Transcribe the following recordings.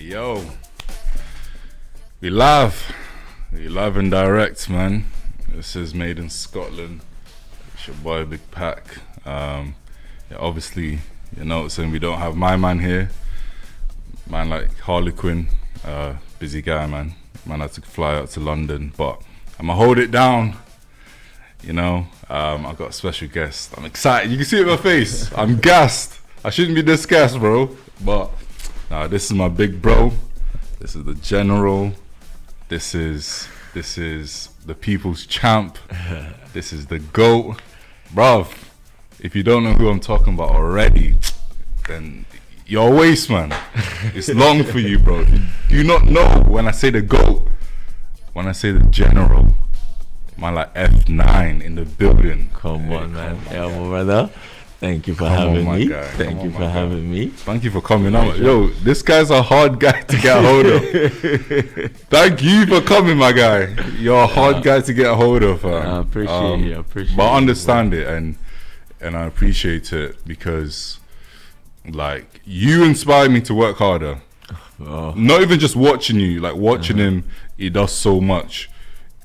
Yo, we live and direct, man. This is made in Scotland. It's your boy Big Pack. Obviously, you're noticing we don't have my man here. Man like Harlequin, busy guy, man. Man had to fly out to London, but I'ma hold it down. You know, I got a special guest. I'm excited. You can see it in my face. I'm gassed. I shouldn't be this gassed, bro. But nah, this is my big bro. This is the general. This is the people's champ. This is the GOAT. Bruv, if you don't know who I'm talking about already, then you're a waste, man. It's long for you, bro. Do you not know when I say the GOAT, when I say the general, man, like F9 in the building. Come on, man. Yeah, my brother. Thank you for having me. Thank you for having me. Thank you for coming out. Yo, this guy's a hard guy to get a hold of. Thank you for coming, my guy. You're a hard guy to get a hold of. I appreciate you. I appreciate but I understand it, and I appreciate it because, like, you inspire me to work harder. Oh. Not even just watching you, like watching him, he does so much.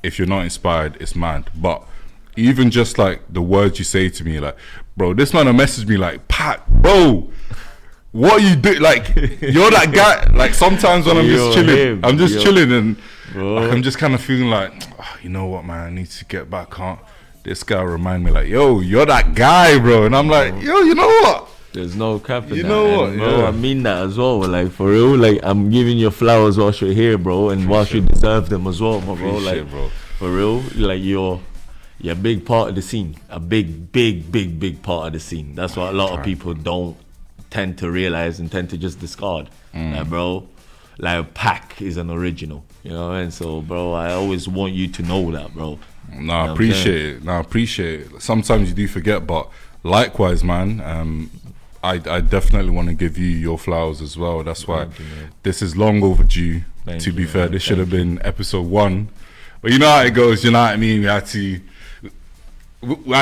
If you're not inspired, it's mad. But even just like the words you say to me, like, bro, this man will message me like, Pat, bro, what you do? Like, you're that guy. Like, sometimes when I'm just chilling, and like, I'm just kind of feeling like, oh, you know what, man, I need to get back on. This guy remind me like, yo, you're that guy, bro. And I'm like, yo, you know what? There's no cap in that. You know what, bro? I mean that as well. Like, for real, like, I'm giving you flowers whilst you're here, bro, and whilst you deserve them as well, my bro. Like, bro. For real, like, you're a big part of the scene. A big part of the scene. That's what a lot of people don't tend to realize and tend to just discard. Like, bro, like, Pac is an original, you know. And so, bro, I always want you to know that, bro. No, I appreciate it. No, I appreciate it. Sometimes you do forget, but likewise, man. I definitely want to give you your flowers as well. That's why this is long overdue. To be fair, this should have been episode 1, but you know how it goes. You know what I mean. We had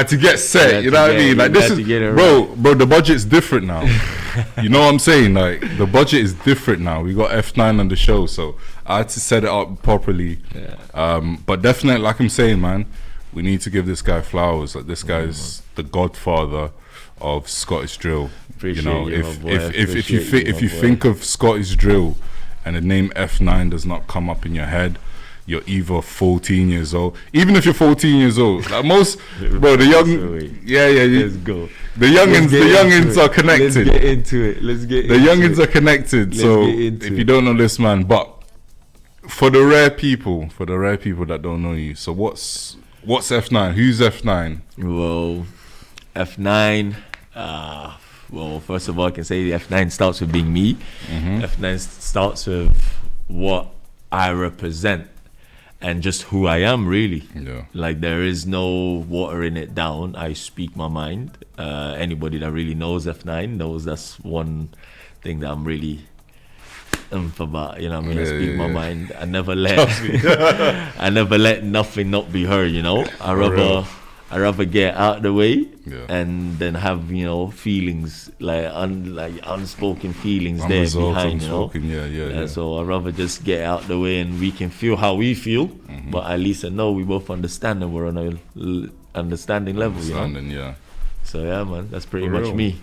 to get set. You know what I mean. Like, this is, bro. The budget's different now. You know what I'm saying? Like, the budget is different now. We got F9 on the show, so I had to set it up properly. But definitely, like I'm saying, man, we need to give this guy flowers. Like, this guy's the godfather of Scottish drill. Appreciate you know, if you think of Scottish drill and the name F9 does not come up in your head, you're either 14 years old. Even if you're 14 years old, like most, bro, the young, let's go. The youngins are connected. Let's get into it. The youngins are connected. So if you don't know this man, but for the rare people that don't know you, so what's F9? Who's F9? Well, F9. Well, first of all, I can say F9 starts with being me. F9 starts with what I represent and just who I am, really. Like, there is no watering it down. I speak my mind. Anybody that really knows F9 knows that's one thing that I'm really about. You know what I mean? I speak my mind. I never let nothing not be heard, you know. I rather get out the way and then have, you know, feelings like unspoken feelings there behind, you know. So I rather just get out the way and we can feel how we feel, but at least I know we both understand and we're on a understanding level, you know. So yeah, man, that's pretty much me.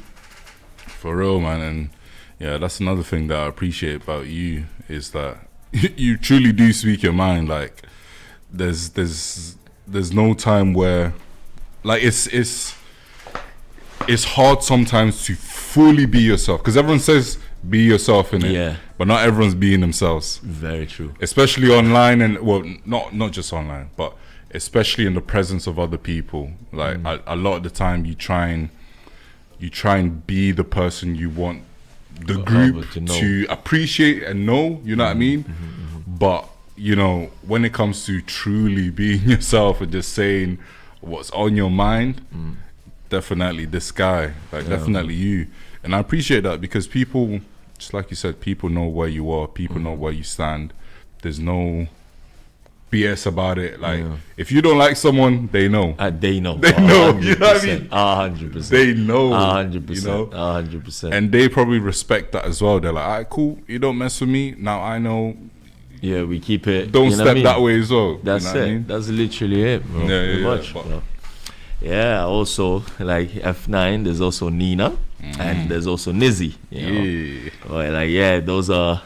For real, man. And yeah, that's another thing that I appreciate about you is that you truly do speak your mind. Like, there's no time where, like, it's hard sometimes to fully be yourself, because everyone says be yourself in it, but not everyone's being themselves. Very true. Especially online, and well, not just online, but especially in the presence of other people. Like, a lot of the time you try and be the person you want the group to appreciate and know, you know what I mean? But, you know, when it comes to truly being yourself and just saying what's on your mind, definitely this guy, like, definitely you. And I appreciate that, because people, just like you said, people know where you are, people know where you stand. There's no BS about it. Like, if you don't like someone, they know. They know. They know. You know what I mean? 100%. They know. 100%. You know? 100%. And they probably respect that as well. They're like, all right, cool. You don't mess with me. Now I know. Yeah, we keep it. Don't you know step what I mean? that way as well. That's you know it. What I mean? That's literally it, bro. Pretty much, bro. Yeah, also, like F9, there's also Nina. And there's also Nizzy. You know? Or those are,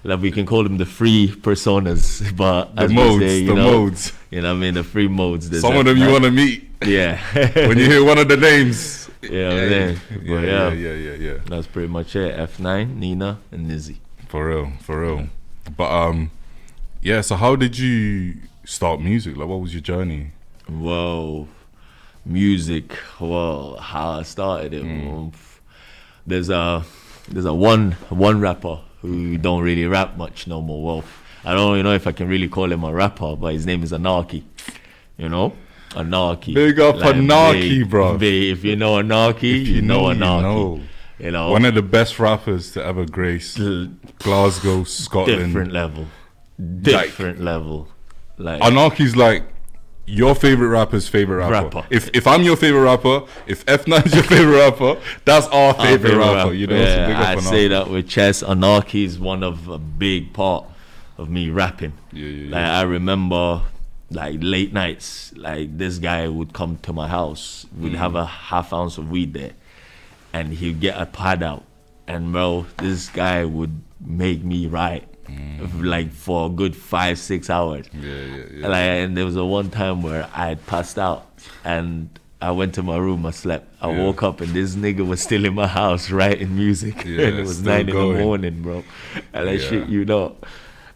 like, we can call them the free personas, but the modes. You know what I mean? The free modes. Some of them you want to meet. Yeah. When you hear one of the names. Yeah. That's pretty much it. F9, Nina, and Nizzy. For real. But so how did you start music? Like, what was your journey? Whoa, music. Well, how I started it. There's a one rapper who don't really rap much no more. Well, I don't really know if I can really call him a rapper, but his name is Anarchy. You know, Anarchy. Big up like, Anarchy, bro. If you know Anarchy, you know Anarchy. You know, one of the best rappers to ever grace Glasgow, Scotland. Different level. Like Anarchy's like your favorite rapper's favorite rapper. If I'm your favorite rapper, if F9's your favorite rapper, that's our favorite rapper. You know, yeah, so big up I'd say that with chess, Anarchy is one of a big part of me rapping. Like I remember, like late nights, like this guy would come to my house, we'd have a half ounce of weed there, and he'd get a pad out, and bro, this guy would make me write. Like for a good 5-6 hours. Like, and there was a one time where I had passed out and I went to my room, I slept. I woke up and this nigga was still in my house writing music. And it was 9 in the morning, bro. And like shit, you know.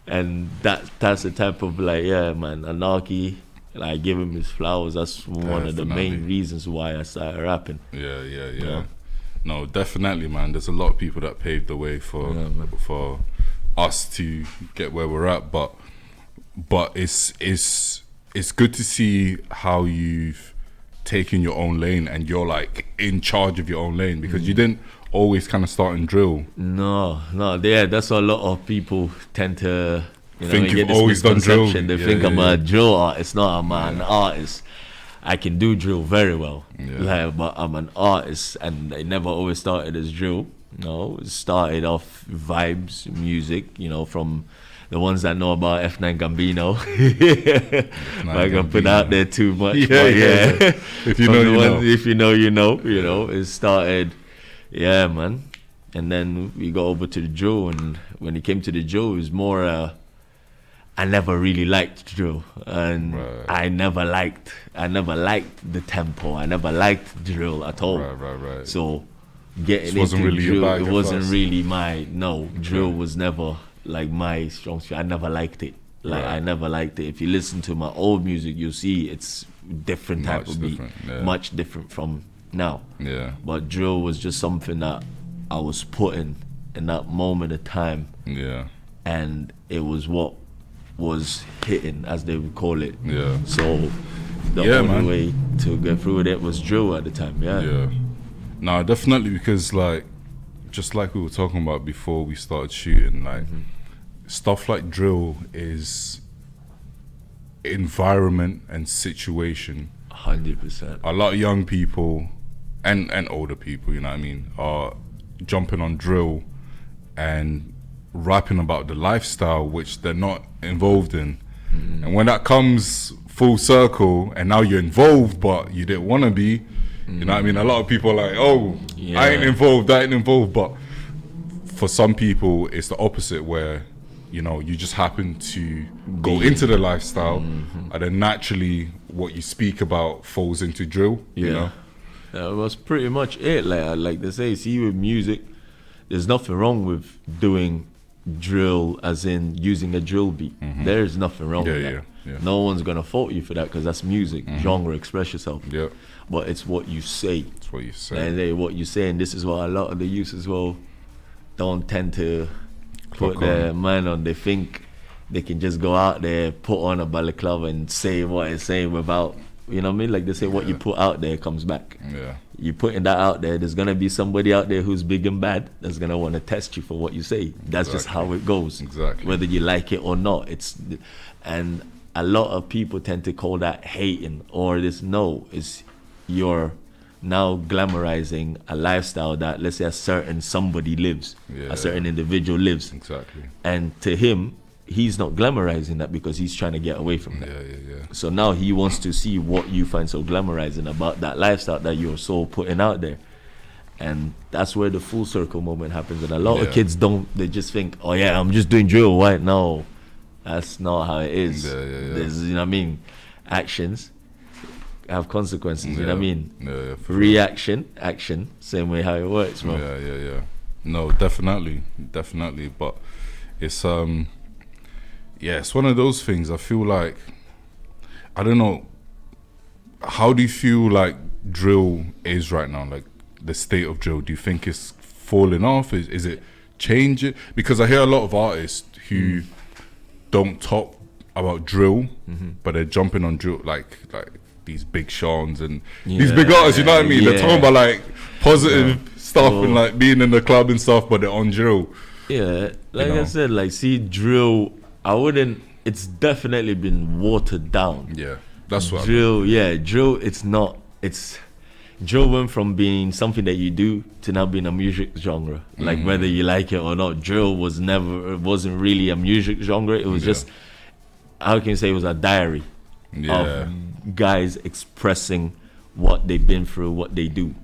And that's the type of like, man, Anarchy, like give him his flowers. That's one of the main reasons why I started rapping. Yeah. No, definitely, man. There's a lot of people that paved the way for us to get where we're at, but it's good to see how you've taken your own lane and you're like in charge of your own lane, because you didn't always kind of start in drill. No, that's what a lot of people tend to think you've always done drill. They think I'm a drill artist. No, I'm an artist. I can do drill very well, but I'm an artist, and I never always started as drill. No, it started off vibes, music, from the ones that know about F9 Gambino. I can put out there too much. If you know, you know. If you know, you know. It started, man. And then we got over to the drill, and when it came to the drill, it was more, I never really liked drill, and I never liked the tempo. I never liked drill at all. Right. So getting into drill, it wasn't really my drill was never like my strong suit. I never liked it. I never liked it. If you listen to my old music, you'll see it's different type of beat, much different from now. But drill was just something that I was putting in that moment of time. And it was what was hitting, as they would call it. So the only way to get through with it was drill at the time. No, definitely, because just like we were talking about before we started shooting, stuff like drill is environment and situation. 100%. A lot of young people and older people, you know what I mean, are jumping on drill and rapping about the lifestyle which they're not involved in. And when that comes full circle and now you're involved but you didn't want to be, you know what I mean, a lot of people are like, I ain't involved, but for some people it's the opposite, where you just happen to go into the lifestyle, and then naturally what you speak about falls into drill. You know, that was pretty much it. Like they say, see, with music, there's nothing wrong with doing drill, as in using a drill beat. There is nothing wrong with that. No one's gonna fault you for that, because that's music. Genre, express yourself. But it's what you say. It's what you say. And what you say, and this is what a lot of the youth as well don't tend to put their mind on. They think they can just go out there, put on a balaclava and say what it's saying without, you know what I mean? Like they say, what you put out there comes back. You putting that out there, there's gonna be somebody out there who's big and bad that's gonna want to test you for what you say. That's just how it goes. Whether you like it or not. And a lot of people tend to call that hating or this. No, it's you're now glamorizing a lifestyle that, let's say, a certain somebody lives, a certain individual lives. Exactly. And to him, he's not glamorizing that because he's trying to get away from that. So now he wants to see what you find so glamorizing about that lifestyle that you're so putting out there. And that's where the full circle moment happens. And a lot of kids they just think, oh yeah, I'm just doing drill, right? No, that's not how it is. There's, you know what I mean, actions have consequences, you know what I mean? Reaction, action, same way how it works, bro. No, definitely. But it's it's one of those things. I feel like, I don't know, how do you feel like drill is right now? Like the state of drill, do you think it's falling off? Is it changing? Because I hear a lot of artists who don't talk about drill, but they're jumping on drill, like these Big Seans and these big artists, you know what I mean? They're talking about like positive stuff and like being in the club and stuff, but they're on drill. Yeah, like I said, like, see, drill, it's definitely been watered down. Yeah, that's what drill, drill, drill went from being something that you do to now being a music genre. Like, whether you like it or not, drill wasn't really a music genre. It was just, how can you say, it was a diary of guys expressing what they've been through, what they do.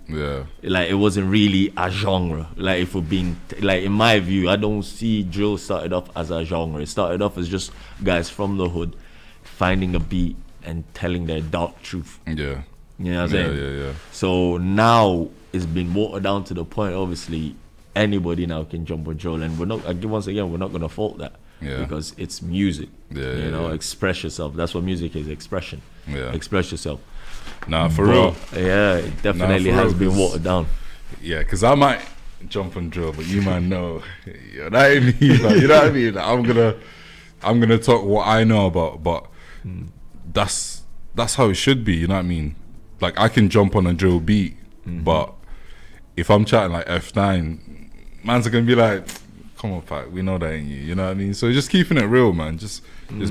Like, it wasn't really a genre. Like, if we're being, like, in my view, I don't see drill started off as a genre. It started off as just guys from the hood finding a beat and telling their dark truth. You know what I'm saying? So now it's been watered down to the point, obviously, anybody now can jump on drill, and we're not gonna fault that. Because it's music. You know, express yourself. That's what music is, expression. Express yourself. Nah, for real. Yeah, it definitely has been watered down. Yeah, because I might jump on drill, but you might know. That ain't me, like, you know what I mean? Like, I'm gonna talk what I know about, but that's how it should be, you know what I mean? Like, I can jump on a drill beat, but if I'm chatting like F9, man's are gonna be like, come on, Pat, we know that ain't you, you know what I mean? So just keeping it real, man, just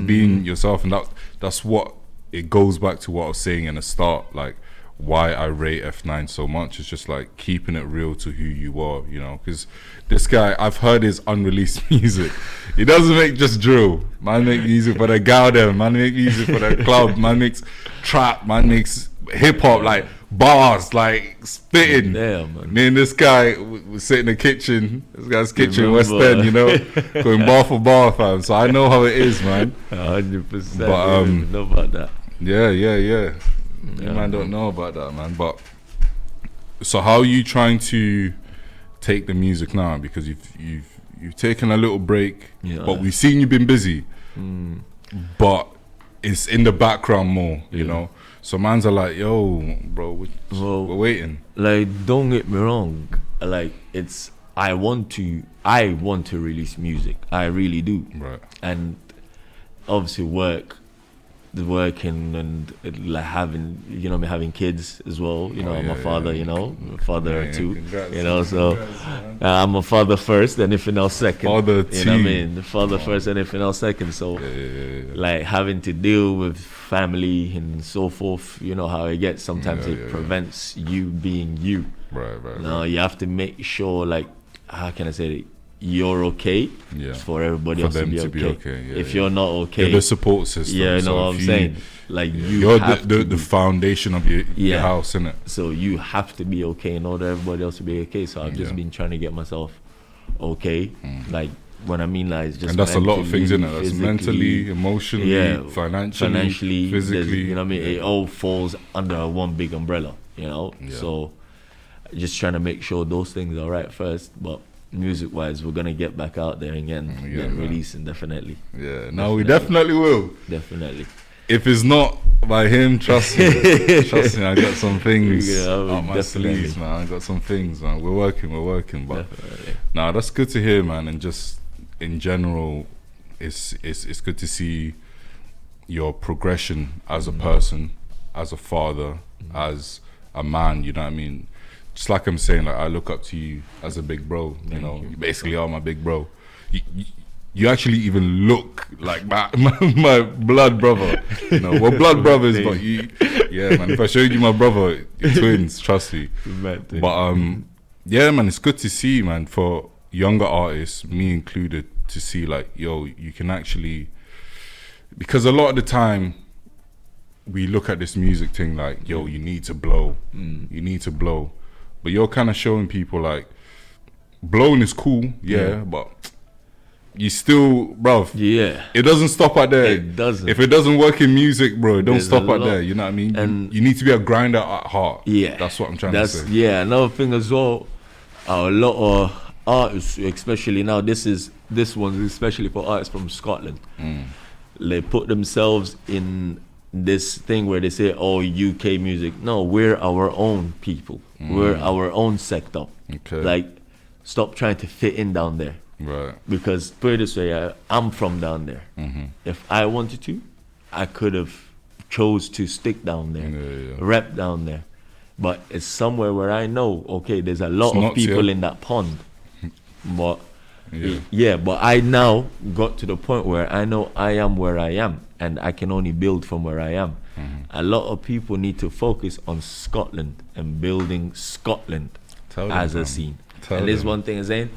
being yourself, and that's what it goes back to what I was saying in the start, like why I rate F9 so much. It's just like keeping it real to who you are, you know, because this guy, I've heard his unreleased music. He doesn't make just drill, man. Make music for the Gowden, man. Make music for the club, man. Makes trap, man. Makes hip hop, like bars, like spitting. Man. Me and this guy we sit in the kitchen, this guy's kitchen, West End, you know, going bar for bar, fam. So I know how it is, man. 100%. But I don't know about that. Yeah. You man don't know about that, man. But so how are you trying to take the music now? Because you've taken a little break, but we've seen you've been busy, but it's in the background more, you know. So mans are like, yo, bro, we're waiting. Like, don't get me wrong. Like, I want to release music. I really do. Right. And obviously working and like having kids as well. You know, I'm a father. You know, a father too. Congrats, you know, so I'm a father first, then anything else second. Father you know what I mean? The father first, and anything else second. So, like having to deal with family and so forth. You know how it gets. Sometimes it prevents you being you. Right. Now you have to make sure, like, how can I say it? You're okay for everybody else to be okay. If you're not okay, you're the support system. Yeah, you know what I'm saying? Like, you're the foundation of your house, innit? So you have to be okay in order for everybody else to be okay. So I've just been trying to get myself okay. Like, when I mean, like, it's just, and that's a lot of things, innit? That's mentally, emotionally, financially, physically. You know what I mean? It all falls under one big umbrella, you know? So just trying to make sure those things are right first, but music wise, we're gonna get back out there again and releasing, definitely. We definitely will. Definitely. If it's not by him, trust me, I got some things up my sleeves, man. I got some things, man. We're working, but nah, that's good to hear, man. And just in general, it's good to see your progression as a person, as a father, as a man, you know what I mean? Just like I'm saying, like, I look up to you as a big bro, you know. You basically are my big bro. you actually even look like my blood brother. You know, we're blood brothers, but yeah, man. If I showed you my brother, you're twins, trust me. But yeah, man, it's good to see, man, for younger artists, me included, to see like, yo, you can actually, because a lot of the time we look at this music thing like, yo, you need to blow, you need to blow, but you're kind of showing people like, blowing is cool, but you still, bruv, it doesn't stop at there. It doesn't. If it doesn't work in music, bro, it don't stop at there. You know what I mean? And you need to be a grinder at heart. Yeah, that's what I'm trying to say. Yeah, another thing as well. A lot of artists, especially now, this one's especially for artists from Scotland. They put themselves in this thing where they say, "Oh, UK music." No, we're our own people. We're our own sector. Okay. Like, stop trying to fit in down there. Right. Because put it this way, I'm from down there. If I wanted to, I could have chose to stick down there, rep down there. But it's somewhere where I know, okay, there's a lot of people in that pond. But but I now got to the point where I know I am where I am, and I can only build from where I am. A lot of people need to focus on Scotland and building Scotland as a scene. And there's one thing I'm saying,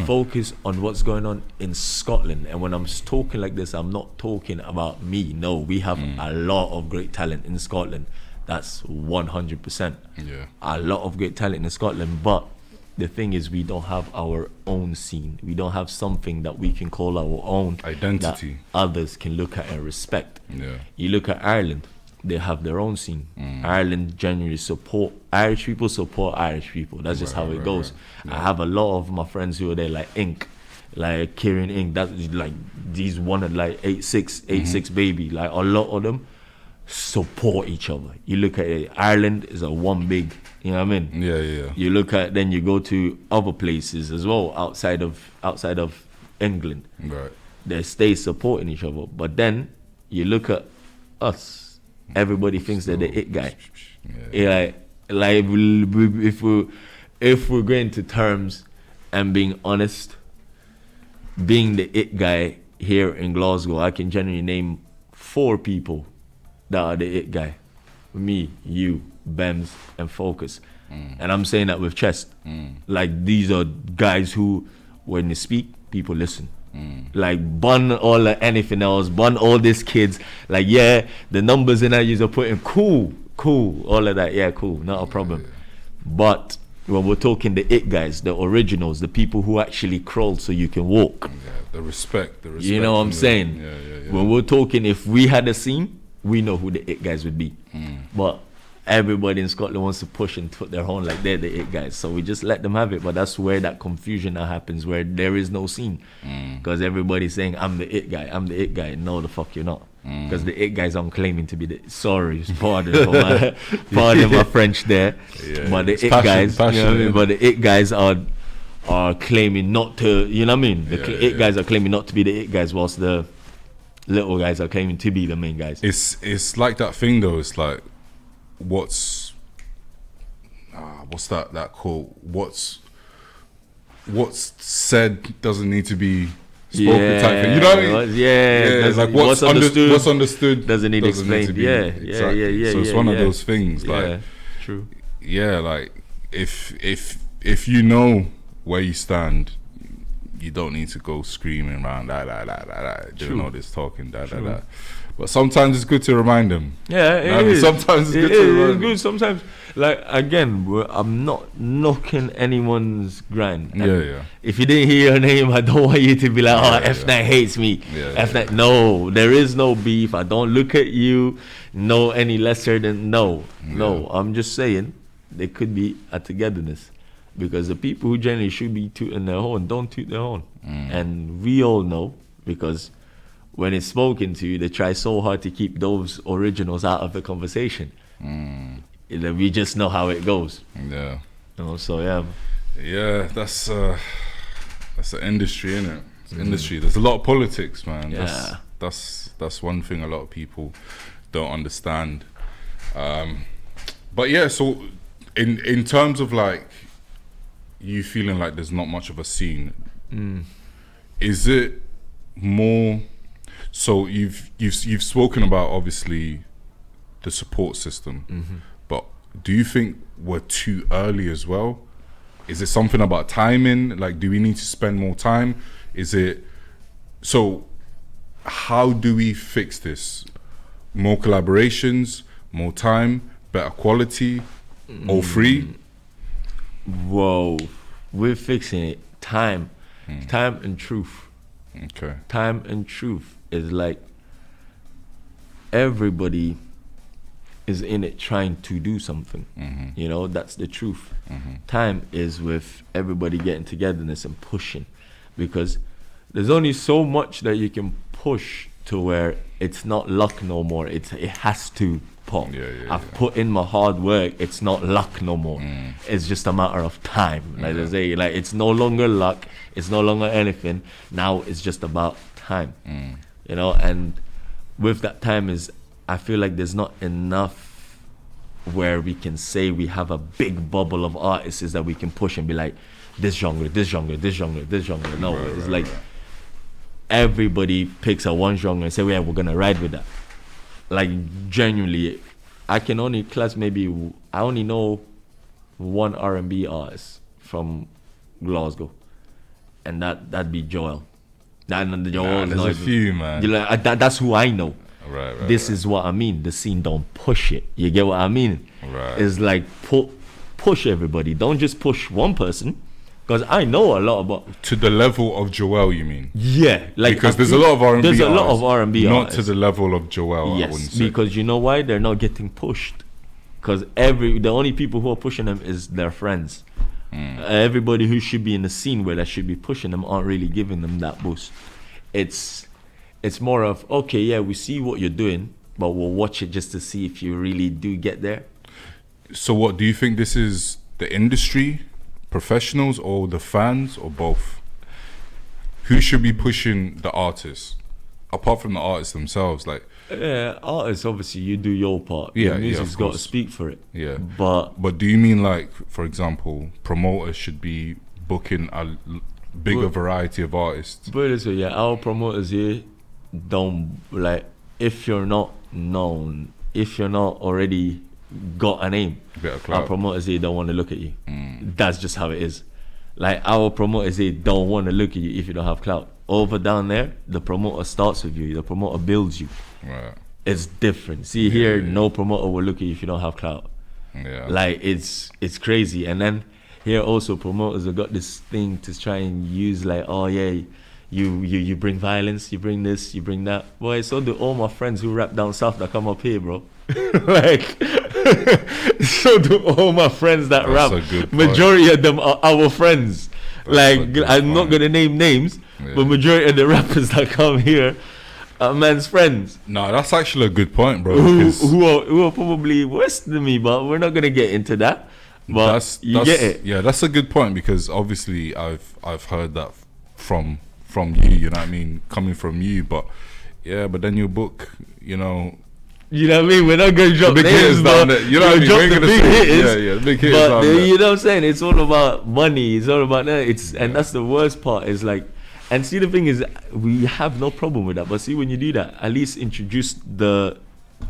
focus on what's going on in Scotland. And when I'm talking like this, I'm not talking about me. No, we have a lot of great talent in Scotland. That's 100%. Yeah. A lot of great talent in Scotland. But the thing is, we don't have our own scene. We don't have something that we can call our own identity that others can look at and respect. Yeah. You look at Ireland, they have their own scene. Ireland generally support Irish people. That's just how it goes. Yeah. I have a lot of my friends who are there, like Ink, like Kieran Ink. That's like these one at like 86 baby. Like a lot of them support each other. You look at it, Ireland is a one big. You know what I mean? Yeah. You look at, then you go to other places as well outside of England. Right. They stay supporting each other. But then you look at us. Everybody thinks they're the it guy. Like if we're going to terms and being honest, being the it guy here in Glasgow, I can generally name 4 people that are the it guy. Me, you, Bems, and Focus. And I'm saying that with chest. Like, these are guys who, when they speak, people listen. Like, bun all anything else, bun all these kids. Like, yeah, the numbers in that you're putting, cool, all of that, yeah, cool, not a problem. But when we're talking the it guys, the originals, the people who actually crawl so you can walk. Yeah, the respect. You know what I'm saying? Yeah. When we're talking, if we had a scene, we know who the it guys would be. But everybody in Scotland wants to push and put their own like they're the it guys, so we just let them have it. But that's where that confusion now happens, where there is no scene, because everybody's saying I'm the it guy. No, the fuck you're not, because the it guys aren't claiming to be the. Sorry, pardon my French there, but the it guys, you know what I mean? But the it guys are claiming not to, you know what I mean? The it guys are claiming not to be the it guys, whilst the little guys are claiming to be the main guys. It's like that thing though. It's like, what's that quote? What's said doesn't need to be spoken type thing. You know what I mean? Yeah. Like what's understood doesn't need explained. Yeah. So it's one of those things. Like, true. Yeah, like if you know where you stand, you don't need to go screaming around doing all this talking But sometimes it's good to remind them. Yeah, it is. Sometimes it's good to remind them. Good. Sometimes, like, again, I'm not knocking anyone's grind. And if you didn't hear your name, I don't want you to be like, F9 hates me. F9. No, there is no beef. I don't look at you no any lesser than no. I'm just saying there could be a togetherness, because the people who generally should be tooting their horn don't toot their horn, and we all know, because when it's spoken to, they try so hard to keep those originals out of the conversation. We just know how it goes. Yeah. So yeah, that's the industry, innit? It's industry. There's a lot of politics, man. Yeah. That's one thing a lot of people don't understand. But yeah, so in terms of like you feeling like there's not much of a scene, is it more? So you've spoken about obviously the support system, but do you think we're too early as well? Is it something about timing? Like, do we need to spend more time? Is it so? How do we fix this? More collaborations, more time, better quality, all free? Whoa, we're fixing it. Time and truth. Okay. Time and truth is like everybody is in it trying to do something. You know, that's the truth. Time is with everybody getting togetherness and pushing, because there's only so much that you can push to where it's not luck no more. It has to pop. I've put in my hard work. It's not luck no more. It's just a matter of time. Like they say, like it's no longer luck. It's no longer anything. Now it's just about time. You know, and with that time is, I feel like there's not enough where we can say we have a big bubble of artists that we can push and be like, this genre, this genre, this genre, this genre. No, it's like everybody picks a one genre and say, yeah, we're gonna ride with that. Like genuinely, I can only class maybe, I only know one R&B artist from Glasgow, and that'd be Joel. There's a few, man. Like, that's who I know. Right. This is what I mean. The scene don't push it. You get what I mean? Right. It's like push everybody. Don't just push one person. Because I know a lot about... To the level of Joel, you mean? Yeah. Like, because there's a lot of R&B There's a lot artists, of R&B not artists. to the level of Joel, I wouldn't Yes, say. because you know why? They're not getting pushed. Because the only people who are pushing them is their friends. Everybody who should be in the scene where that should be pushing them aren't really giving them that boost. It's more of, okay, yeah, we see what you're doing, but we'll watch it just to see if you really do get there. So what, do you think this is the industry, professionals, or the fans, or both? Who should be pushing the artists, apart from the artists themselves? Like, artists, obviously, you do your part. Yeah, Your music's of got to course. speak for it. yeah. But do you mean, like, for example, promoters should be booking a bigger variety of artists? But listen, yeah, our promoters here don't, like, if you're not known, if you're not already got a name, Bit of our clout. promoters here don't want to look at you. That's just how it is. Like, our promoters here don't want to look at you if you don't have clout. Over down there, the promoter starts with you. The promoter builds you. Right. It's different. See, here, no promoter will look at you if you don't have clout. Yeah. Like, it's crazy. And then here also, promoters have got this thing to try and use, like, oh yeah, you bring violence, you bring this, you bring that. Boy, so do all my friends who rap down south that come up here, bro. Like, so do all my friends that That's a rap. good point. Majority of them are our friends. That's a Like, good I'm not point. gonna name names, but majority of the rappers that come here are man's friends. No, that's actually a good point, bro. Who, because who are probably worse than me, but we're not gonna get into that. But you get it. Yeah, that's a good point, because obviously I've heard that from you. You know what I mean, coming from you. But yeah, but then your book, you know. You know what I mean? We're not gonna drop Big names, hitters down there. You know what I mean? drop We're the gonna big say, hitters. yeah, big hitters But down there. you know what I'm saying? It's all about money. It's all about that. And that's the worst part. Is like, and see, the thing is, we have no problem with that. But see, when you do that, at least introduce the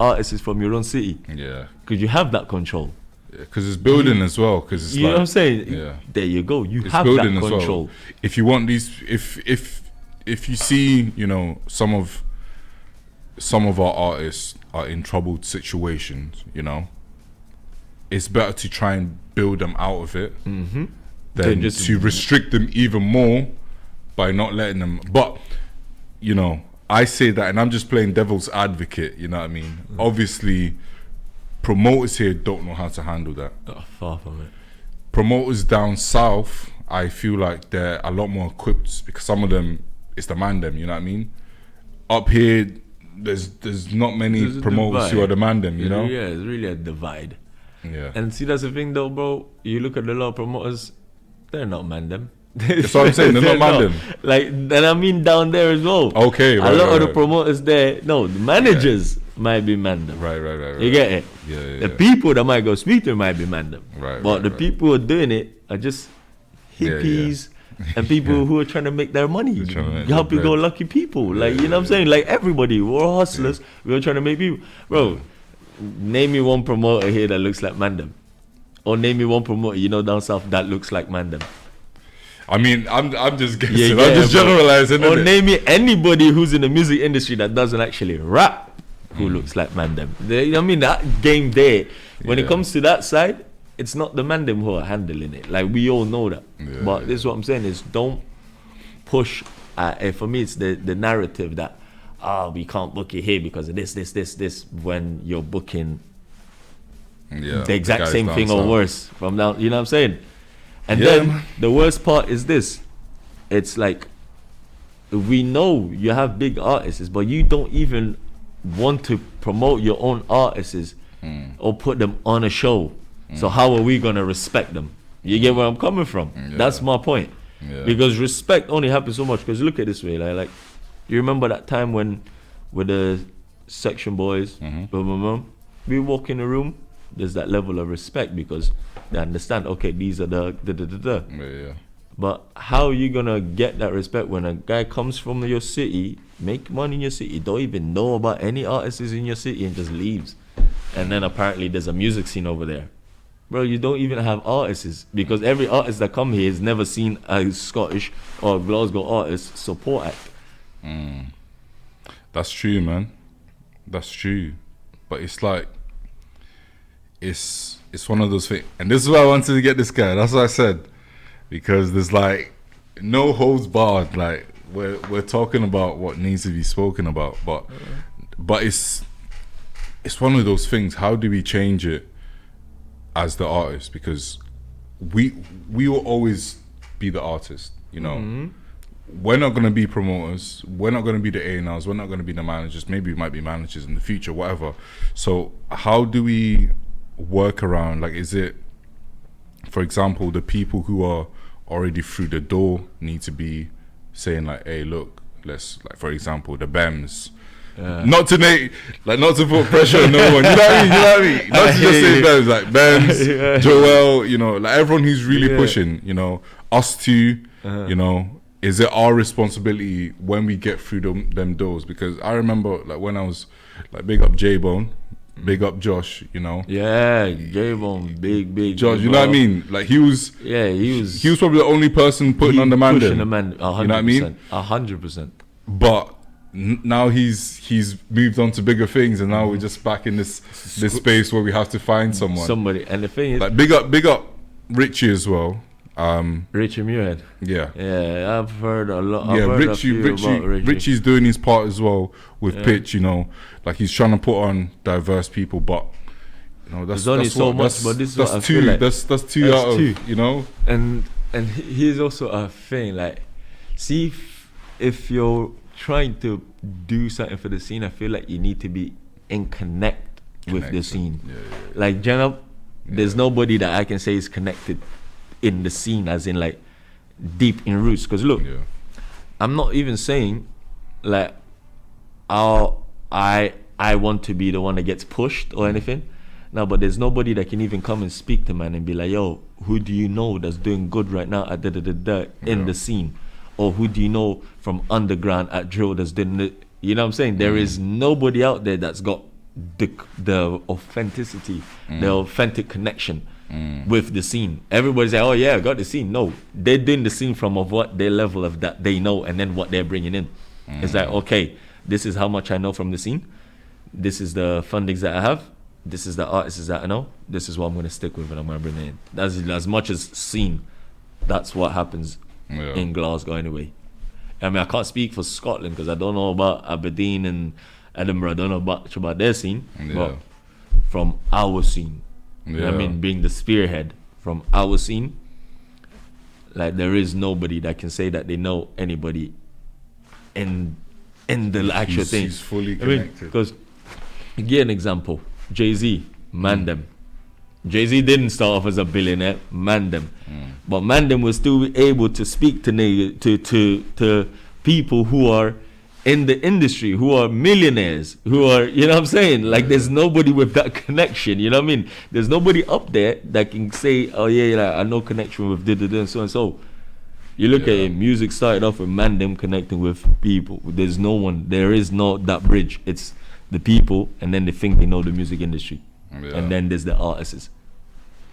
artists from your own city, Yeah, because you have that control. because it's building as well. Because it's You like, know what I'm saying? Yeah, There you go. You it's have that building as control. well. If you want these, if you see, you know, some of our artists are in troubled situations, you know, it's better to try and build them out of it than just- to restrict them even more by not letting them. But, you know, I say that, and I'm just playing devil's advocate, you know what I mean? Obviously, promoters here don't know how to handle that. Oh, far from it. Promoters down south, I feel like they're a lot more equipped, because some of them, it's the man them, you know what I mean? Up here, there's not many There's a promoters who divide. are the man them, you know? Yeah, it's really a divide. Yeah. And see, that's the thing though, bro. You look at a lot of promoters, they're not man them. That's what I'm saying, they're not man them. Like, and I mean down there as well. Okay, right, a lot right, of the right. promoters there, no, the managers might be man them. Right. You get it? Yeah. The people that might go speak to might be man them. Right, But right, the right. people who are doing it are just Yeah, hippies and people who are trying to make their money. Trying to make their Happy-go-lucky people. Like, you know what I'm saying? Like, everybody, we're all hustlers. We're trying to make people. Bro, name me one promoter here that looks like Mandem. Or name me one promoter, down south that looks like Mandem. I mean, I'm just guessing. Yeah, I'm just generalizing. Or name me anybody who's in the music industry that doesn't actually rap who looks like Mandem. I mean, that game there, when it comes to that side, it's not the Mandem who are handling it. Like, we all know that. Yeah, but this is what I'm saying is, don't push. For me, it's the narrative that, we can't book it here because of this, when you're booking the exact same thing or worse from down. You know what I'm saying? And then the worst part is this. It's like, we know you have big artists, but you don't even want to promote your own artists or put them on a show. So how are we gonna respect them? You get where I'm coming from? That's my point. Because respect only happens so much. Because look at it this way, like you remember that time when with the section boys, we walk in a room, there's that level of respect because they understand, okay, these are the But how are you gonna get that respect when a guy comes from your city, make money in your city, don't even know about any artists in your city and just leaves? And then apparently there's a music scene over there. Bro, you don't even have artists because every artist that come here has never seen a Scottish or Glasgow artist support act. That's true, man. That's true. But it's like, it's one of those things. And this is why I wanted to get this guy. That's what I said. Because there's like no holds barred. Like we're talking about what needs to be spoken about. But it's one of those things. How do we change it as the artist? Because we will always be the artist, We're not going to be promoters, we're not going to be the A&Rs, we're not going to be the managers. Maybe we might be managers in the future, whatever. So how do we work around, like, is it, for example, the people who are already through the door need to be saying like, hey, look, let's, like, for example, the BEMs, not to put pressure on no one. You know what I mean? Not to just say BEMs, like BEMs, Joel, like everyone who's really pushing, us two, is it our responsibility when we get through them doors? Because I remember, like, when I was, like, big up J-Bone, big up Josh, Yeah, J-Bone, big Josh, you know what I mean? Like, he was probably the only person putting on the man. Pushing the man, 100%. You know what I mean? 100%. But now he's moved on to bigger things, and now we're just back in this space where we have to find somebody. And the thing is, like, big up Richie as well. Richie Muirhead. Yeah, I've heard a lot. Richie's doing his part as well with pitch. Like, he's trying to put on diverse people, but that's only so much. But this is what I two. feel like. That's two out of And here's also a thing. Like, see if you're trying to do something for the scene, I feel like you need to be in connect with the scene. Like Jambo, there's nobody that I can say is connected in the scene, as in like deep in roots. Because look, I'm not even saying like I want to be the one that gets pushed or anything. No, but there's nobody that can even come and speak to man and be like, yo, who do you know that's doing good right now at in the scene? Or who do you know from underground at drill that's doing it? You know what I'm saying? There is nobody out there that's got the authenticity, the authentic connection with the scene. Everybody's like, oh yeah, I got the scene. No, they're doing the scene from of what their level of that they know, and then what they're bringing in. It's like, okay, this is how much I know from the scene. This is the fundings that I have. This is the artists that I know. This is what I'm going to stick with, and I'm going to bring it in. That's as much as scene. That's what happens in Glasgow anyway. I mean, I can't speak for Scotland because I don't know about Aberdeen and Edinburgh. I don't know much about their scene. But from our scene, I mean, being the spearhead from our scene, like, there is nobody that can say that they know anybody in the actual thing. He's fully connected. Because, give an example, Jay-Z, Mandem. Jay-Z didn't start off as a billionaire, Mandem. But Mandem was still able to speak to people who are in the industry, who are millionaires, who are, you know what I'm saying? Like, there's nobody with that connection, you know what I mean? There's nobody up there that can say, oh yeah, like, I know connection with and so and so. You look at it, music started off with man them connecting with people. There's no one, there is no that bridge. It's the people, and then they think they know the music industry. And then there's the artists.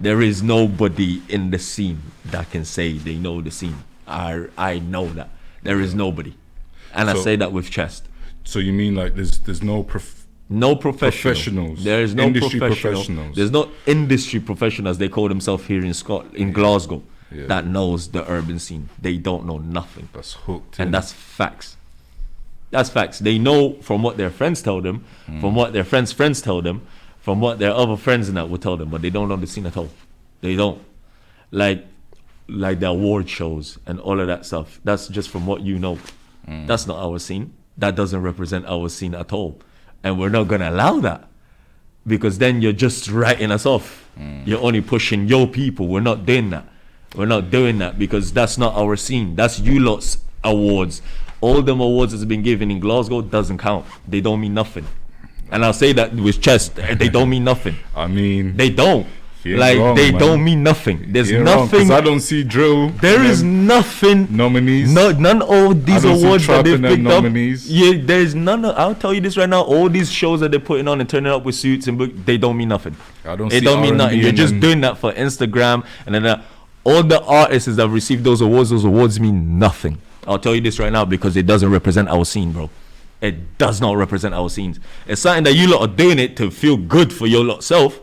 There is nobody in the scene that can say they know the scene. I know that. There is nobody. And I say that with chest. So you mean like there's no no professionals? There is no industry professionals. There's no industry professionals, they call themselves here in Scotland, in Glasgow, that knows the urban scene. They don't know nothing. That's hooked. And that's facts. That's facts. They know from what their friends tell them, from what their friends' friends tell them, from what their other friends and that would tell them, but they don't know the scene at all. They don't. Like the award shows and all of that stuff. That's just from what you know. That's not our scene. That doesn't represent our scene at all. And we're not gonna allow that. Because then you're just writing us off. You're only pushing your people. We're not doing that. We're not doing that because that's not our scene. That's you lot's awards. All them awards that's been given in Glasgow doesn't count. They don't mean nothing. And I'll say that with chest. They don't mean nothing. I mean, they don't. Like wrong, they don't mean nothing. There's nothing. I don't see drill. There is nothing. Nominees. No, none of these awards that they've picked nominees. up. Yeah, there's none. I'll tell you this right now. All these shows that they're putting on and turning up with suits and they don't mean nothing. They don't mean nothing. You're just doing that for Instagram and then all the artists that have received those awards mean nothing. I'll tell you this right now because it doesn't represent our scene, bro. It does not represent our scenes. It's something that you lot are doing it to feel good for your lot self.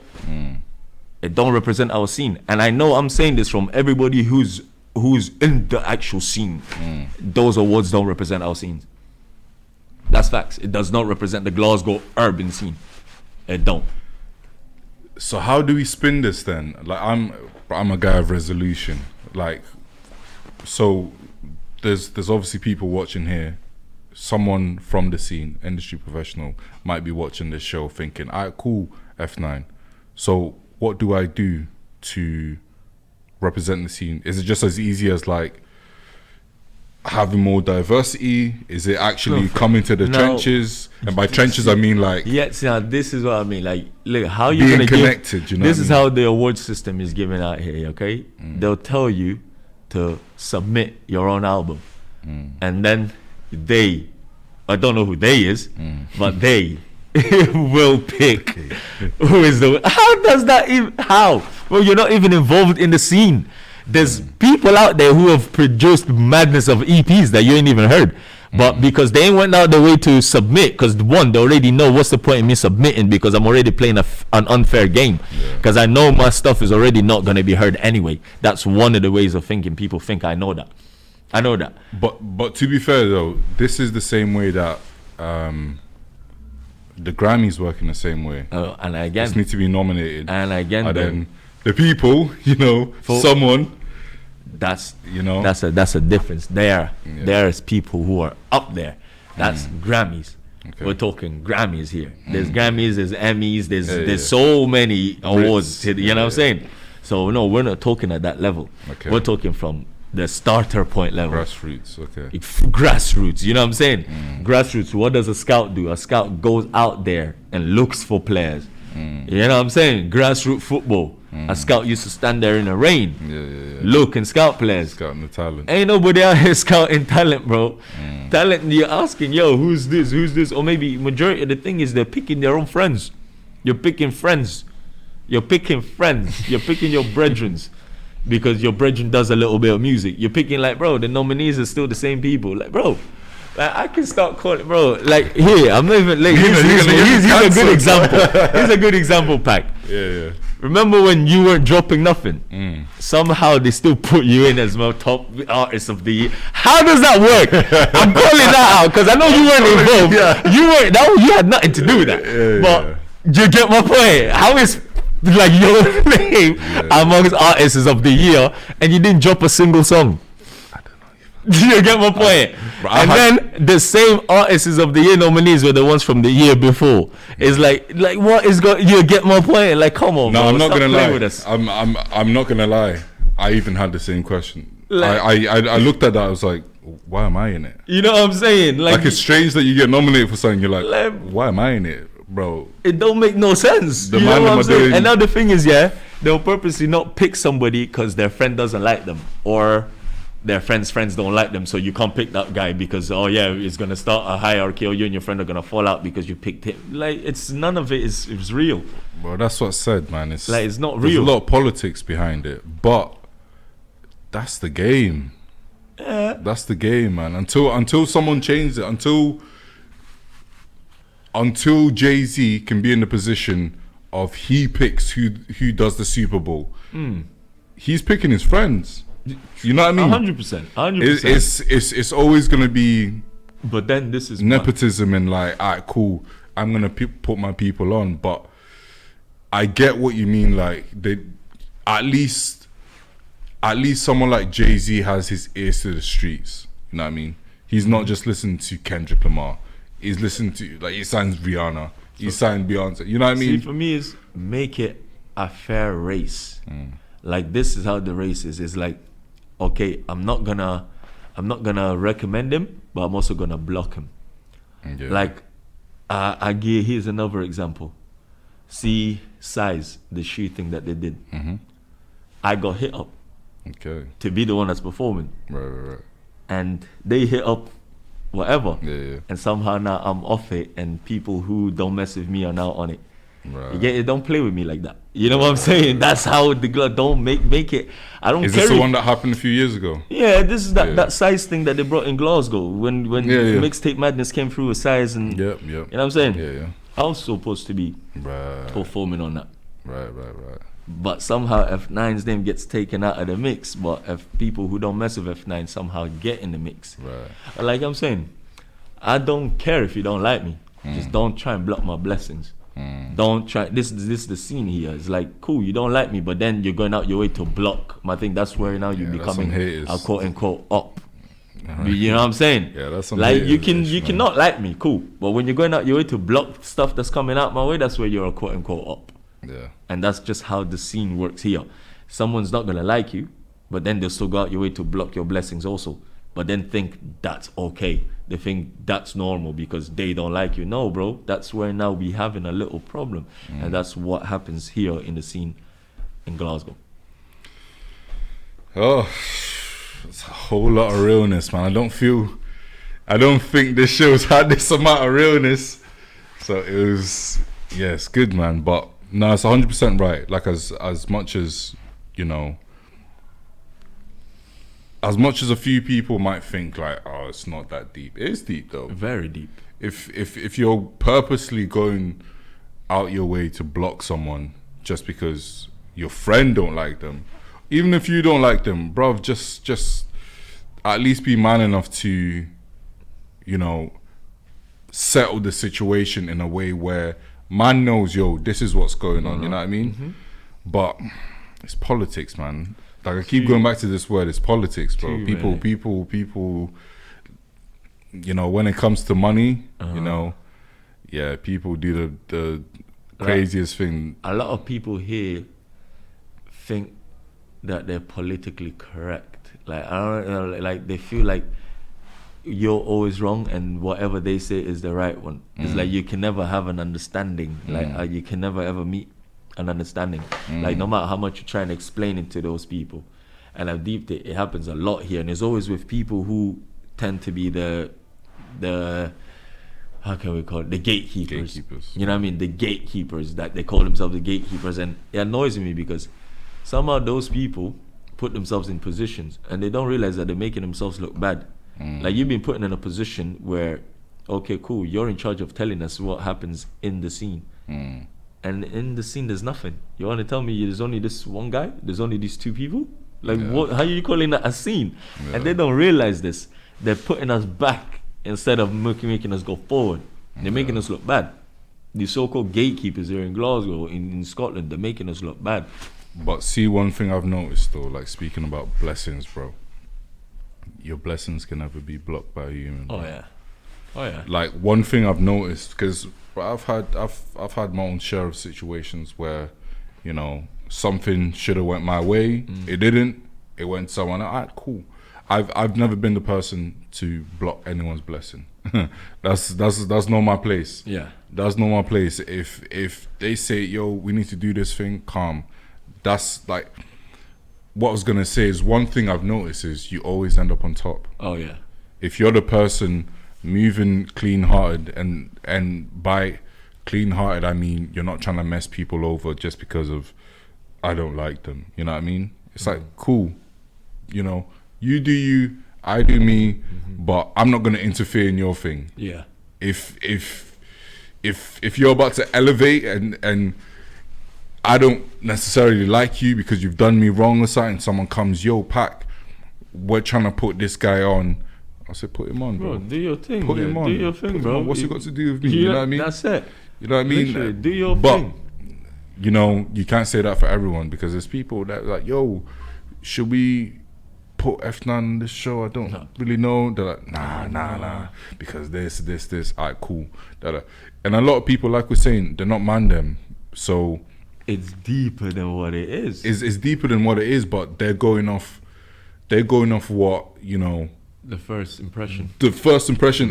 It don't represent our scene. And I know I'm saying this from everybody who's in the actual scene. Those awards don't represent our scenes. That's facts. It does not represent the Glasgow urban scene. It don't. So how do we spin this then? Like I'm a guy of resolution. Like, so there's obviously people watching here. Someone from the scene, industry professional, might be watching this show thinking, alright, cool, F9. So what do I do to represent the scene? Is it just as easy as like having more diversity? Is it actually coming to the trenches? And by trenches I mean like this is what I mean. Like, look, how you being gonna connected, you know. This is how the award system is given out here, okay? They'll tell you to submit your own album. And then I don't know who they is, but they will pick who is how does that even, how? Well, you're not even involved in the scene. There's people out there who have produced madness of EPs that you ain't even heard. But because they ain't went out the way to submit, because one, they already know what's the point in me submitting because I'm already playing an unfair game. Because I know my stuff is already not going to be heard anyway. That's one of the ways of thinking. People think I know that. I know that. But to be fair though, this is the same way that the Grammys work in the same way. And again, just need to be nominated. And again, and then the people, you know, someone. That's that's a difference. There's people who are up there. That's Grammys. Okay. We're talking Grammys here. There's Grammys, there's Emmys, there's so many awards. You know what I'm saying? So no, we're not talking at that level. Okay. We're talking from the starter point level. Grassroots, okay. Grassroots, you know what I'm saying? Grassroots, what does a scout do? A scout goes out there and looks for players. You know what I'm saying? Grassroots football. A scout used to stand there in the rain, look and scout players. Scouting the talent. Ain't nobody out here scouting talent, bro. Talent, you're asking, yo, who's this? Or maybe majority of the thing is they're picking their own friends. You're picking friends. You're picking your brethrens. Because your brethren does a little bit of music. You're picking like, bro, the nominees are still the same people. Like, bro, like, I can start calling, bro. Like, here, I'm not even like, he's a good example. He's a good example, Pac. Yeah. Remember when you weren't dropping nothing? Somehow they still put you in as my top artist of the year. How does that work? I'm calling that out because I know you weren't involved. You had nothing to do with that. But you get my point. How is like your name amongst artists of the year and you didn't drop a single song? I don't know. You get my point? And then the same artists of the year nominees were the ones from the year before. It's like what is going? You get my point? Like, come on, no, bro. I'm not gonna lie. With us. I'm not gonna lie. I even had the same question. Like, I looked at that. I was like, why am I in it? You know what I'm saying? Like it's strange that you get nominated for something. You're like, why am I in it? Bro, it don't make no sense. You know what I'm saying? And now the thing is, they'll purposely not pick somebody because their friend doesn't like them, or their friends don't like them, so you can't pick that guy because it's gonna start a hierarchy, or you and your friend are gonna fall out because you picked him. Like, it's none of it is real. Well, that's what's said, man. It's like, it's not there's real. a lot of politics behind it, but that's the game. Yeah. That's the game, man. Until someone changes it, until Jay-Z can be in the position of he picks who does the Super Bowl. He's picking his friends. You know what I mean? 100%. It's always gonna be. But then this is nepotism and like, alright, cool. I'm gonna put my people on, but I get what you mean. Like, they at least someone like Jay-Z has his ears to the streets. You know what I mean? He's not just listening to Kendrick Lamar. He's listening to, like, he signs Rihanna. He signed Beyonce. You know what I mean? See, for me, is make it a fair race. Like, this is how the race is. It's like, okay, I'm not gonna recommend him, but I'm also gonna block him. Yeah. Like, here's another example. See, size, the shoe thing that they did. I got hit up. Okay. To be the one that's performing. Right. And they hit up whatever. Yeah. And somehow now I'm off it, and people who don't mess with me are now on it. Right. You get it? Don't play with me like that. You know what I'm saying? That's how the girl don't make it. I don't care. Is this the one that happened a few years ago? Yeah, this is that size thing that they brought in Glasgow when Mixtape Madness came through with size and Yep. You know what I'm saying? Yeah. I was supposed to be performing on that. Right. But somehow F9's name gets taken out of the mix. But if people who don't mess with F9 somehow get in the mix. Right. Like I'm saying, I don't care if you don't like me. Just don't try and block my blessings. Don't try. This is the scene here. It's like, cool, you don't like me, but then you're going out your way to block my thing. That's where now you're becoming a quote unquote up. You know what I'm saying? Yeah, that's some like you haters, can not like me, cool. But when you're going out your way to block stuff that's coming out my way, that's where you're a quote unquote up. Yeah. And that's just how the scene works here. Someone's not gonna like you, but then they'll still go out your way to block your blessings also. But then think that's okay. They think that's normal because they don't like you. No, bro. That's where now we having a little problem. And that's what happens here in the scene in Glasgow. Oh, it's a whole lot of realness, man. I don't think this show's had this amount of realness. So it was, it's good, man. But no, it's 100% right. Like, as much as, you know, as much as a few people might think like, oh, it's not that deep. It is deep though. Very deep. If you're purposely going out your way to block someone just because your friend don't like them, even if you don't like them, bruv, just at least be man enough to, you know, settle the situation in a way where man knows, yo, this is what's going on. You know what I mean? But it's politics, man. Like, I keep going back to this word. It's politics, bro. People. You know, when it comes to money, you know, people do the craziest thing. A lot of people here think that they're politically correct. Like, I don't know, like they feel like you're always wrong and whatever they say is the right one. It's like you can never have an understanding. Like you can never ever meet an understanding. Like, no matter how much you try and explain it to those people. And I've deeped it. It happens a lot here, and it's always with people who tend to be the how can we call it, the gatekeepers. You know what I mean? The gatekeepers, that they call themselves the gatekeepers. And it annoys me because somehow those people put themselves in positions and they don't realize that they're making themselves look bad. Like, you've been put in a position where, okay, cool, you're in charge of telling us what happens in the scene. And in the scene, there's nothing. You want to tell me there's only this one guy? There's only these two people? Like, what? How are you calling that a scene? And they don't realize this. They're putting us back instead of making us go forward. They're making us look bad. These so-called gatekeepers here in Glasgow, in Scotland, they're making us look bad. But see, one thing I've noticed though, like, speaking about blessings, bro, your blessings can never be blocked by a human. Oh bro. yeah. Like, one thing I've noticed, because I've had my own share of situations where, you know, something should have went my way. It didn't. It went someone. Alright, cool. I've never been the person to block anyone's blessing. That's not my place. Yeah. That's not my place. If they say, yo, we need to do this thing, calm. That's like, what I was gonna say is, one thing I've noticed is you always end up on top. Oh yeah. If you're the person moving clean-hearted, and by clean-hearted I mean you're not trying to mess people over just because of I don't like them. You know what I mean? It's like, cool. You know, you do you, I do me, but I'm not gonna interfere in your thing. Yeah. If you're about to elevate and I don't necessarily like you because you've done me wrong or something, someone comes, yo, Pac, we're trying to put this guy on. I said, put him on, bro. Do your thing. Put him on. Do your thing, bro. What's it got to do with me? You know what I mean? That's it. You know what I mean? Literally, do your but, thing. you know, you can't say that for everyone, because there's people that are like, yo, should we put F9 on this show? I don't really know. They're like, nah, because this. All right, cool. And a lot of people, like we're saying, they're not man them. So it's deeper than what it is. It's deeper than what it is, but they're going off what, you know, the first impression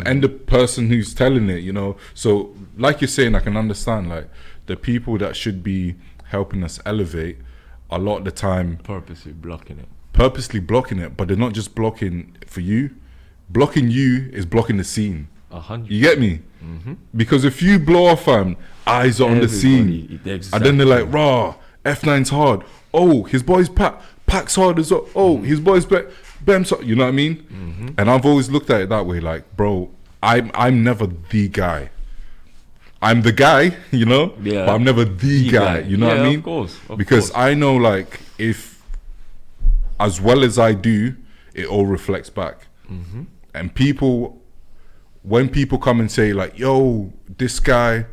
and the person who's telling it, you know. So like you're saying, I can understand, like, the people that should be helping us elevate, a lot of the time purposely blocking it, but they're not just blocking for you. Blocking you is blocking the scene. 100. You get me? Because if you blow off, eyes are on the scene, exactly. and then they're like, raw, F9's hard. Oh, his boy's Pac's hard as well. Oh, his boy's Bem's hard. You know what I mean? And I've always looked at it that way, like, bro, I'm never the guy. I'm the guy, you know, but I'm never the guy. You know what I mean? Of course. Because I know, like, if as well as I do, it all reflects back. And when people come and say, like, yo, this guy,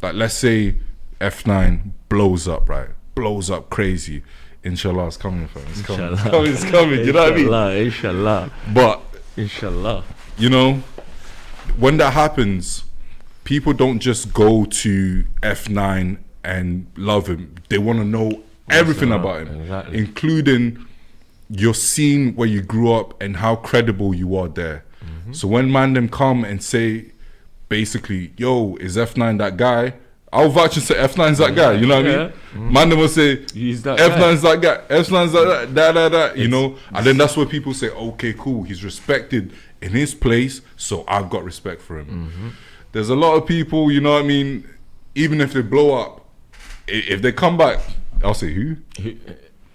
like, let's say F9 blows up, right? Blows up crazy. Inshallah, it's coming, fam. It's coming. It's coming. You know what I mean? Inshallah. But inshallah, you know, when that happens, people don't just go to F9 and love him. They want to know everything about him, including your scene where you grew up and how credible you are there. So when man them come and say, basically, yo, is F9 that guy? I'll vouch and say F9's that guy. You know what I mean? Man them will say, he's that F9's that guy. F9's that, you know? And then that's where people say, okay, cool. He's respected in his place, so I've got respect for him. There's a lot of people, you know what I mean? Even if they blow up, if they come back, I'll say, who?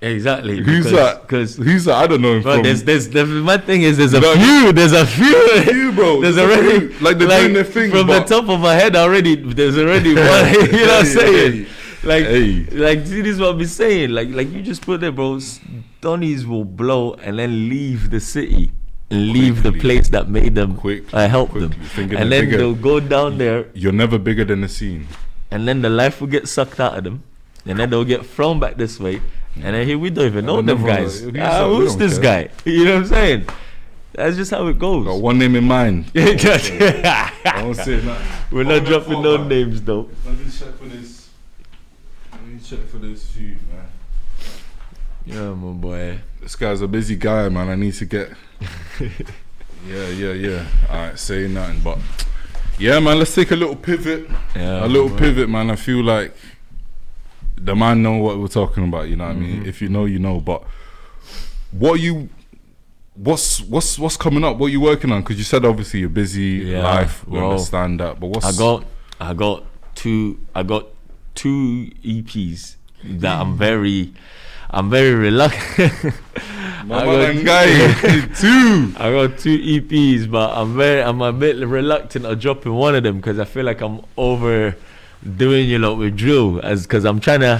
Exactly. Who's that? Because who's that? I don't know him bro, from. my thing is, there's a few, bro. There's already like they're doing their thing from the top of my head already. There's already one. You know what I'm saying? Like, see, this is what I'm saying. Like you just put there, bro. Donnies will blow and then leave the city and leave the place that made them help them, and then they'll go down there. You're never bigger than the scene, and then the life will get sucked out of them, and then they'll get thrown back this way. And then here we don't even know them guys. Who's this guy? You know what I'm saying? That's just how it goes. Got one name in mind. I won't say that. We're not dropping no names though. Let me check for this. Let me check for this food, man. Yeah, my boy. This guy's a busy guy, man. I need to get. Yeah. Alright, say nothing, but yeah, man. Let's take a little pivot. Yeah, pivot, man. I feel like the man know what we're talking about, you know what I mean? If you know, you know. But what's coming up? What are you working on? Because you said obviously you're busy, life. We understand that. But what's I got two EPs that I'm very reluctant. I got two EPs, but I'm a bit reluctant of dropping one of them because I feel like I'm over doing with drill, because I'm trying to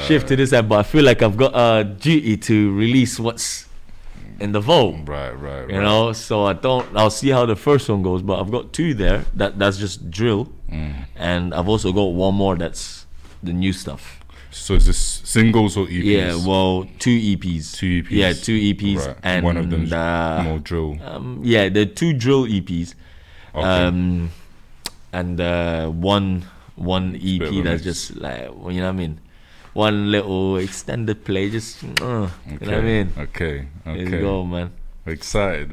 shift to this side, but I feel like I've got a duty to release what's in the vault. Right. You know, so I'll see how the first one goes, but I've got two there that's just drill, and I've also got one more that's the new stuff. So is this singles or EPs? Yeah, well, two EPs. Yeah, two EPs, right. And one of them's more drill. Yeah, the two drill EPs, okay. And one EP that's just like, you know what I mean, one little extended play, just you know what I mean. Okay. Let's go, man. We're excited,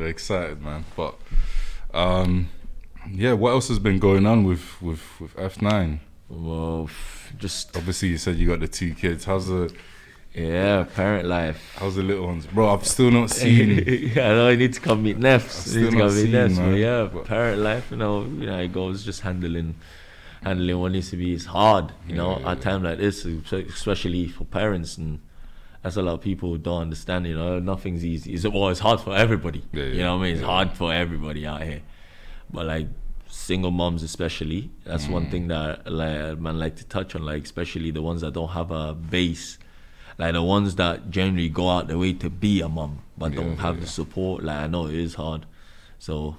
man. But yeah, what else has been going on with F9? Well, just obviously you said you got the two kids. How's the Yeah, parent life. How's the little ones, bro? I've still not seen. I know I need to come meet Nefs. still not seen, But man. yeah, But- parent life. It goes just handling what needs to be. It's hard. At a time like this, especially for parents, and that's a lot of people who don't understand. Nothing's easy. It's hard for everybody. You know what I mean? It's hard for everybody out here. But like single moms, especially, that's one thing that like to touch on. Like especially the ones that don't have a base. Like the ones that generally go out their way to be a mom but don't have the support. Like I know it is hard. So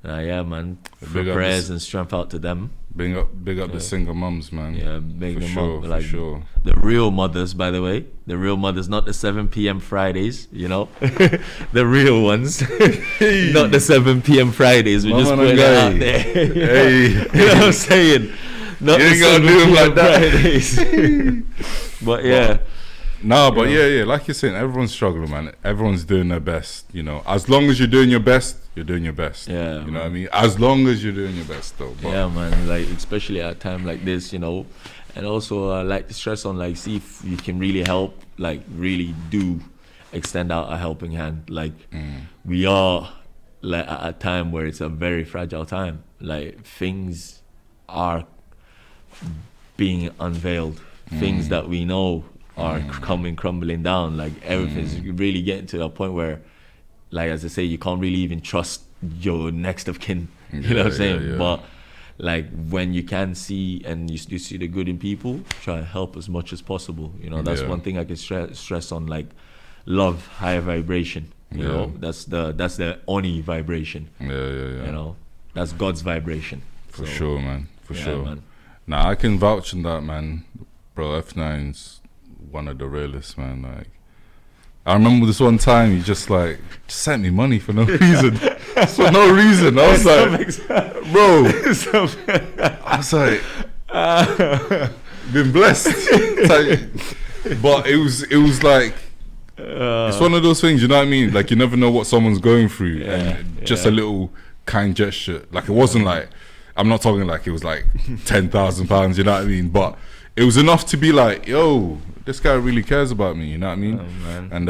yeah, man. For prayers and strength out to them. Big up the single mums, man. Yeah, big for them sure, up. for Like sure. the real mothers, by the way. The real mothers, not the 7 p.m. Fridays, the real ones. Not the 7 p.m. Fridays. We just put it out there. Hey. You know what I'm saying? Not You the ain't gotta 7 do 'em p.m. like that. Fridays. But yeah. No, but yeah, like you're saying, everyone's struggling, man. Everyone's doing their best, As long as you're doing your best, you're doing your best. Yeah, you know what I mean? As long as you're doing your best, though. But yeah, man. Like especially at a time like this, and also I like to stress on see if you can really help, like really do extend out a helping hand. Like we are like at a time where it's a very fragile time. Like things are being unveiled, things that we know are crumbling down. Like everything's really getting to a point where, like as I say, you can't really even trust your next of kin. You know what I'm saying? Yeah. But like when you can see and you see the good in people, try and help as much as possible. That's one thing I can stress on. Like love, higher vibration. You know, that's the Oni vibration. Yeah. That's God's vibration. For sure, man. For sure. Man. Nah, I can vouch on that, man. Bro, F9's one of the realest, man. Like, I remember this one time you just sent me money for no reason. For no reason. I was like, bro. I was like, been blessed. But it was like, it's one of those things, you know what I mean? Like you never know what someone's going through, and just a little kind gesture. Like it wasn't like, I'm not talking like it was like £10,000, you know what I mean? But it was enough to be like, yo, this guy really cares about me, you know what I mean? Man. And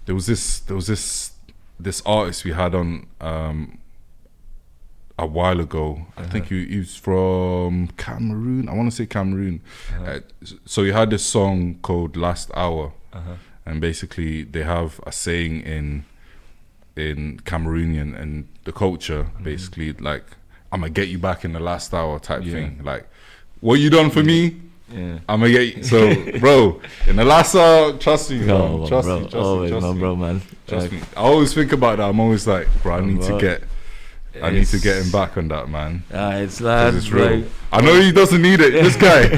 there was this artist we had on a while ago. I think he was from Cameroon. I want to say Cameroon. So he had this song called Last Hour, and basically they have a saying in Cameroonian and the culture, basically like, I'm gonna get you back in the last hour type thing. Like, what you done for me, I'm gonna get you. So, bro, in the last hour, trust me, man. Trust me, bro, man. Trust me. I always think about that. I'm always like, bro, I need to get him back on that, man. It's like, it's real. I know he doesn't need it. This guy,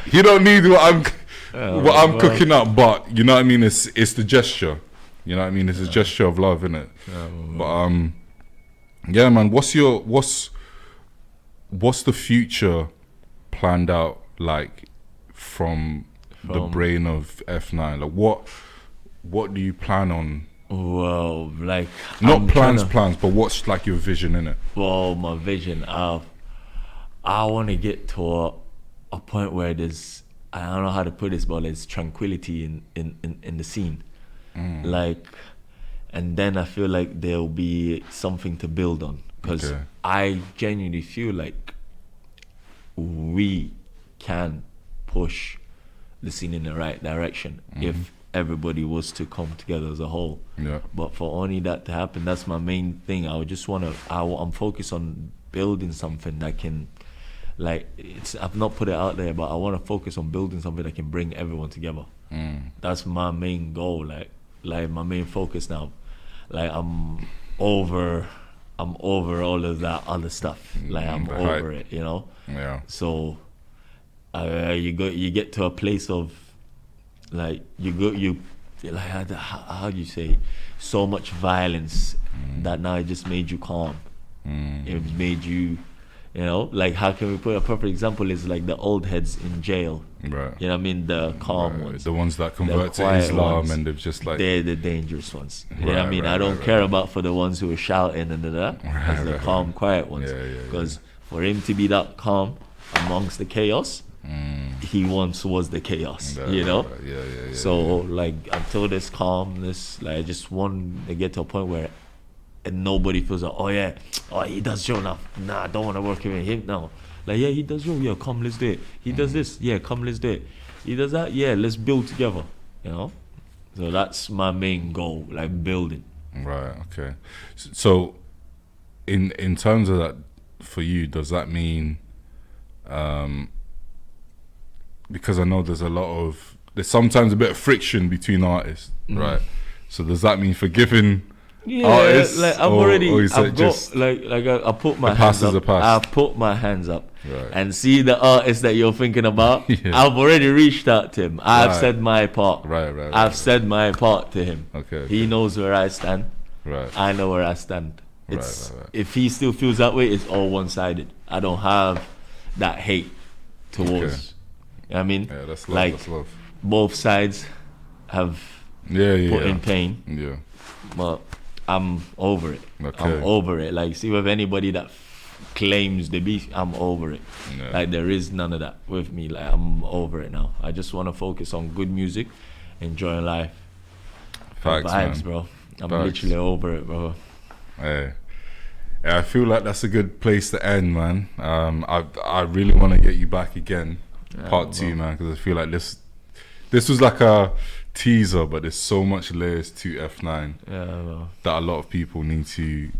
he don't need what I'm cooking up. But you know what I mean. It's the gesture. You know what I mean. It's a gesture of love, innit? But yeah, man. What's the future planned out like from the brain of F9? Like what do you plan on? Well, like not plans, but what's like your vision in it? Well, my vision of I want to get to a point where there's, I don't know how to put this, but there's tranquility in the scene, like, and then I feel like there'll be something to build on. Because I genuinely feel like we can push the scene in the right direction if everybody was to come together as a whole. But for only that to happen, that's my main thing. I'm focused on building something that can, like, I've not put it out there, but I want to focus on building something that can bring everyone together. That's my main goal, like my main focus now. Like I'm over all of that other stuff. Like I'm over it, Yeah. So you get to a place of like like how do you say, so much violence that now it just made you calm. It made you, like, how can we put a perfect example is like the old heads in jail. Right. You know what I mean? The calm ones. The ones that convert to Islam ones, and they've just like... They're the dangerous ones. You know what I mean? I don't care about for the ones who are shouting and it's the calm, quiet ones. Because for him to be that calm amongst the chaos, he once was the chaos, Yeah, you know. Yeah. So like until this calmness, like I just want to get to a point where and nobody feels like, oh he does show now. Nah, I don't want to work with him now. Like yeah, he does show. Yeah, come let's do it. He does this. Yeah, come let's do it. He does that. Yeah, let's build together. You know. So that's my main goal, like building. Right. Okay. So, in terms of that, for you, does that mean, because I know there's sometimes a bit of friction between artists, right? So does that mean forgiving artists? Like I put my hands up. I put my hands up. Right. And see the artist that you're thinking about. Yeah. I've already reached out to him. I've said my part. I've said my part to him. Okay. He knows where I stand. Right. I know where I stand. It's right. If he still feels that way, it's all one-sided. I don't have that hate towards. Okay. You know what I mean? Yeah, that's love. Like that's love. Both sides have put in pain. Yeah. But I'm over it. Okay. I'm over it. Like, see, with anybody that claims the beef, I'm over it. Yeah. Like, there is none of that with me. Like, I'm over it now. I just want to focus on good music, enjoying life. Facts, vibes, man. bro. I'm literally over it, bro. Hey. Yeah, I feel like that's a good place to end, man. I really want to get you back again, part 2, man, because I feel like this was like a teaser, but there's so much layers to F9 that a lot of people need to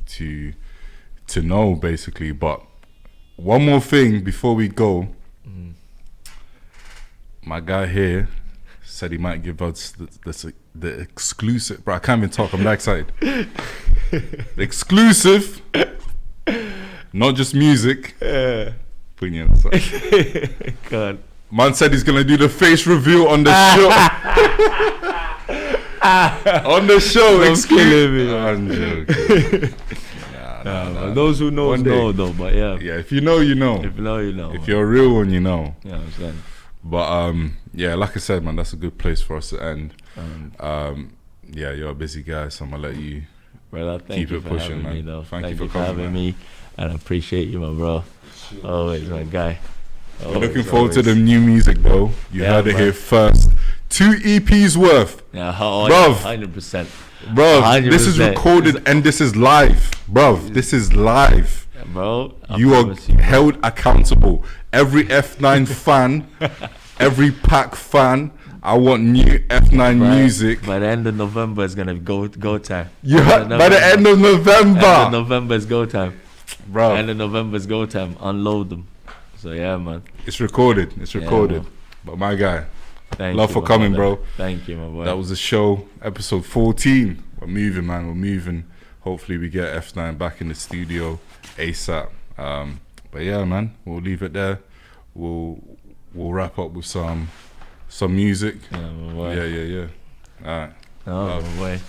know, basically. But one more thing before we go, my guy here said he might give us the exclusive. Bro, I can't even talk. I'm that excited. The exclusive, not just music. Putting you on the side. God. Man said he's gonna do the face reveal on the show. On the show, exclusive. I'm joking. Nah. Those who know though. But yeah, if you know, you know. If you know, you know. If you're a real one, you know. Yeah, I'm saying. But yeah, like I said, man, that's a good place for us to end. Yeah, you're a busy guy, so I'm gonna let you keep it pushing, man. Thank you for having me, and I appreciate you, my bro. Always my guy. Looking forward to the new music, bro. You heard it here first. 2 EPs worth. Yeah, bruv. 100%. Bruv, this is recorded and this is live. Bruv, this is live. Yeah, bro. You are held accountable. Every F9 fan, every pack fan, I want new F9 music. By the end of November, it's gonna go time. By the end of November. End of November is go time. Bro. End of November is go time. Unload them. So yeah, man. It's recorded. Yeah, but my guy, love for coming, bro. Thank you, my boy. That was the show, episode 14. We're moving, man. We're moving. Hopefully we get F9 back in the studio ASAP. But yeah, man, we'll leave it there. We'll wrap up with some music. Yeah, my boy. Yeah. All right. Oh, my boy.